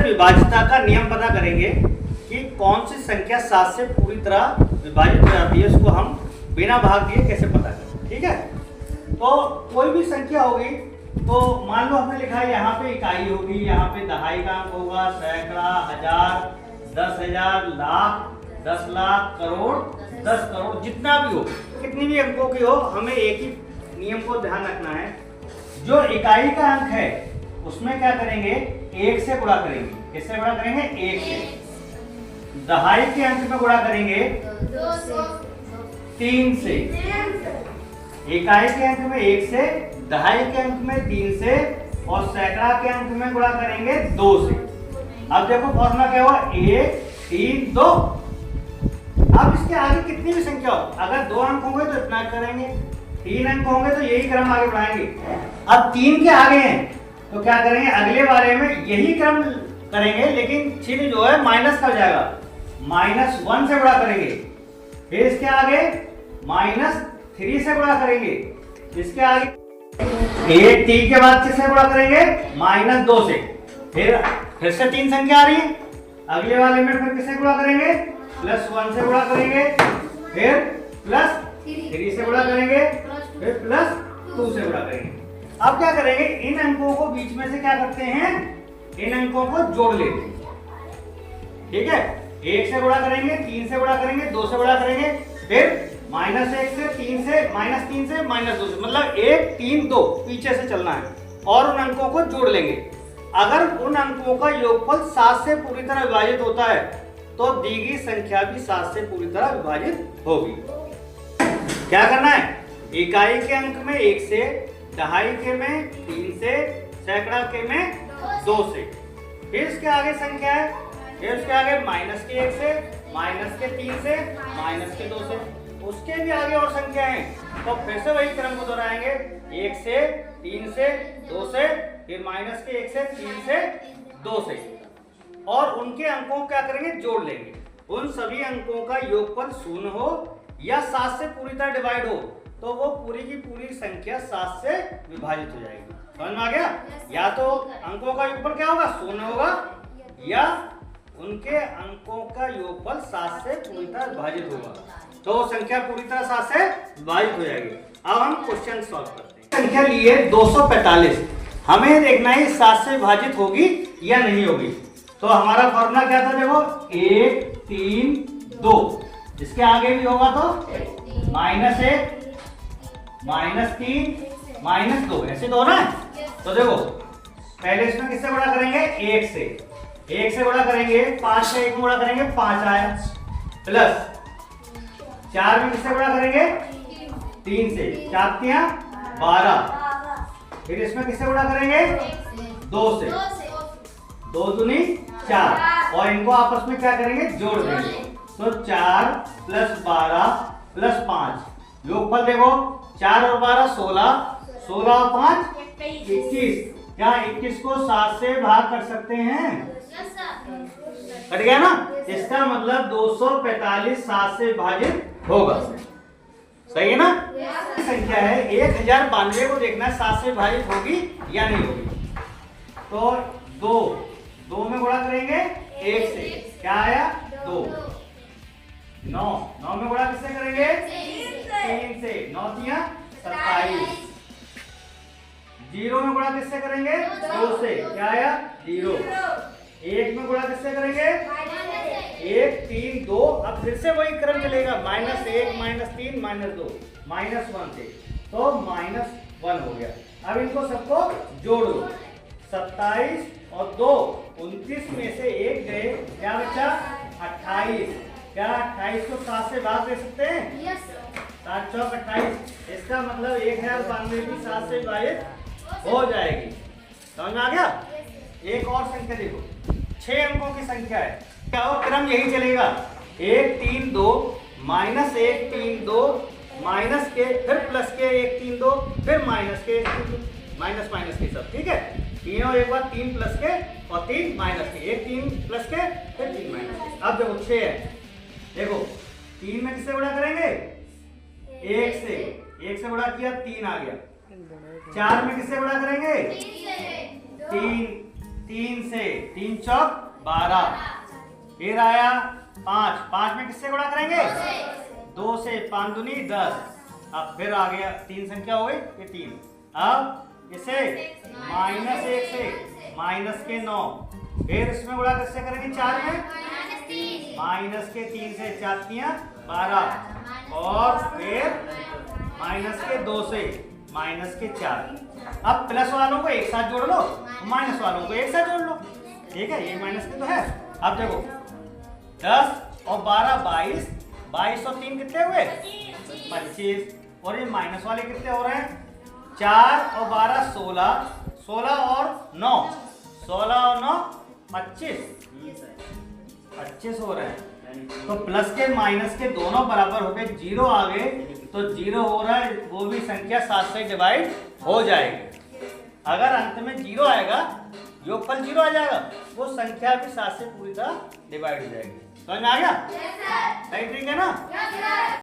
विभाज्यता का नियम पता करेंगे कि कौन सी संख्या 7 से पूरी तरह विभाजित हो जाती है, उसको हम बिना भाग दिए कैसे पता करें। ठीक है, तो कोई भी संख्या होगी, तो मान लो हमने लिखा है यहाँ पे इकाई होगी, यहाँ पे दहाई का अंक होगा, सैकड़ा, हजार, 10,000, लाख, 10 लाख, करोड़, 10 करोड़, जितना भी हो, कितनी भी अंकों की हो, हमें एक ही नियम को ध्यान रखना है। जो इकाई का अंक है उसमें क्या करेंगे, 1 से गुणा करेंगे। किससे गुणा करेंगे? 1 से। दहाई के अंक में गुणा करेंगे 3 से। इकाई के अंक में 1 से, दहाई के अंक में 3 से, और सैकड़ा के अंक में गुणा करेंगे 2 से। अब देखो फॉर्मूला क्या हुआ, 1, 3, 2। अब इसके आगे कितनी भी संख्या हो, अगर 2 अंक होंगे तो इतना करेंगे, 3 अंक होंगे तो यही क्रम आगे बढ़ाएंगे। अब 3 के आगे हैं तो क्या करेंगे, अगले बारे में यही क्रम करेंगे, लेकिन चिन्ह जो है माइनस का हो जाएगा, -1 से गुणा करेंगे। फिर इसके आगे -3 से गुणा करेंगे। इसके आगे 3 के बाद किससे गुणा करेंगे, -2 से। फिर से 3 संख्या आ रही है, अगले वाले में फिर किससे गुणा करेंगे, +1 से गुणा करेंगे, फिर +3 से गुणा करेंगे, फिर +2 से गुणा करेंगे। अब क्या करेंगे, इन अंकों को बीच में से क्या करते हैं, इन अंकों को जोड़ लेते हैं। ठीक है, 1 से गुणा करेंगे, 3 से गुणा करेंगे, 2 से गुणा करेंगे, फिर -1 से, 3 से, -3 से, -2 से, मतलब 1, 3, 2 पीछे से चलना है और उन अंकों को जोड़ लेंगे। अगर उन अंकों का योगफल 7 से पूरी तरह विभाजित होता है तो दी गई संख्या भी 7 से पूरी तरह विभाजित होगी। क्या करना है, इकाई के अंक में 1 से, दहाई के में 3 से, सैकड़ा के में 2 से। फिर इसके आगे संख्या है, फिर उसके आगे -1 से, -3 से, -2 से, उसके भी आगे और संख्या है, तो फिर से वही क्रम को दोहराएंगे, 1 से, 3 से, 2 से, फिर -1 से, 3 से, 2 से, और उनके अंकों को क्या करेंगे, जोड़ लेंगे। उन सभी अंकों का योगफल 0 हो या 7 से पूरी तरह डिवाइड हो तो वो पूरी की पूरी संख्या 7 से विभाजित हो जाएगी। समझ में आ गया? या तो अंकों का योगफल क्या होगा, 0 होगा, या उनके अंकों का योगफल 7 से पूरी तरह विभाजित होगा, तो संख्या पूरी तरह 7 से विभाजित हो जाएगी। अब हम क्वेश्चन सॉल्व करते हैं। संख्या ली है 245, हमें देखना है 7 से विभाजित होगी या नहीं होगी। तो हमारा फॉर्मूला क्या था, देखो 1, 3, 2, इसके आगे भी होगा तो -1, -3, -2, ऐसे तो होना है। तो देखो पहले इसमें किससे गुणा करेंगे, 1 से गुणा करेंगे, 5 से 1 गुणा करेंगे, 5 आया, प्लस 4 में किससे गुणा करेंगे, 3 से, 4 तियां 12, फिर इसमें किससे गुणा करेंगे, 2 से, 2 दूनी 4, और इनको आपस में क्या करेंगे, जोड़ देंगे। तो 4 + 12 + 5, योगफल देखो 4 और 12 16, 16 और 5 21। क्या 21 को 7 से भाग कर सकते हैं? कट गया ना, इसका मतलब 245 7 से विभाजित होगा। सही है ना? संख्या है 1092 को देखना है 7 से विभाजित होगी या नहीं होगी। तो 2 में गुणा करेंगे 1 से, क्या आया, 2। 9 में गुणा किससे करेंगे, 3 से, 9 तियां 27। 0 में गुणा किससे करेंगे, 2 से, क्या आया, 0। 1 में गुणा किससे करेंगे, 1, 3, 2। अब फिर से वही क्रम चलेगा, -1, -3, -2, -1 से, तो -1 हो गया। अब इनको सबको जोड़ दो, 27 और 2 29 में से 1 गए, क्या बचा, 28। क्या 28 को 7 से भाग दे सकते हैं? Yes sir. 7 चौक 28, इसका मतलब 1092 भी 7 से विभाजित हो जाएगी। समझ में आ गया? एक और संख्या देखो, 6 अंकों की संख्या है, क्या वो क्रम यही चलेगा, 1, 3, 2, -1, 3, 2, माइनस के, फिर प्लस के, 1, 3, 2, फिर माइनस के, माइनस के सब, ठीक है। तीनों एक बार 3 प्लस के और 3 माइनस के, 1 3 प्लस के फिर 3 माइनस के। अब देखो 6 है, देखो 3 में किससे गुणा करेंगे, 1 से गुणा किया 3 आ गया। 4 में किससे गुणा करेंगे, 3, 3 से, 3 चौक 12, फिर आया 5, 5 में किससे गुणा करेंगे? 2 से, 5 दूनी 10, अब फिर आ गया 3 संख्या हो गई, ये 3, अब इसे -1 से माइनस के 9, फिर इसमें गुणा किससे करेंगे? 4 में माइनस के 3 से, 4 तियां 12, और फिर माइनस के 2 से माइनस के 4। अब प्लस वालों को एक साथ जोड़ लो, माइनस वालों को एक साथ जोड़ लो, ठीक है, ये माइनस के तो है। अब देखो 10 और 12 22, 22 और 3 कितने हुए? 25, और ये माइनस वाले कितने हो रहे हैं? 4 और 12 16, 16 और 9, 16 और 9 25 हो रहे हैं। तो प्लस के माइनस के दोनों बराबर हो गए, 0 आ गए, तो 0 हो रहा है, वो भी संख्या 7 से डिवाइड हो जाएगी। अगर अंत में 0 आएगा, योगफल 0 आ जाएगा, वो संख्या भी 7 से पूरी तरह डिवाइड हो जाएगी। समझ में आ गया? सही ठीक है ना?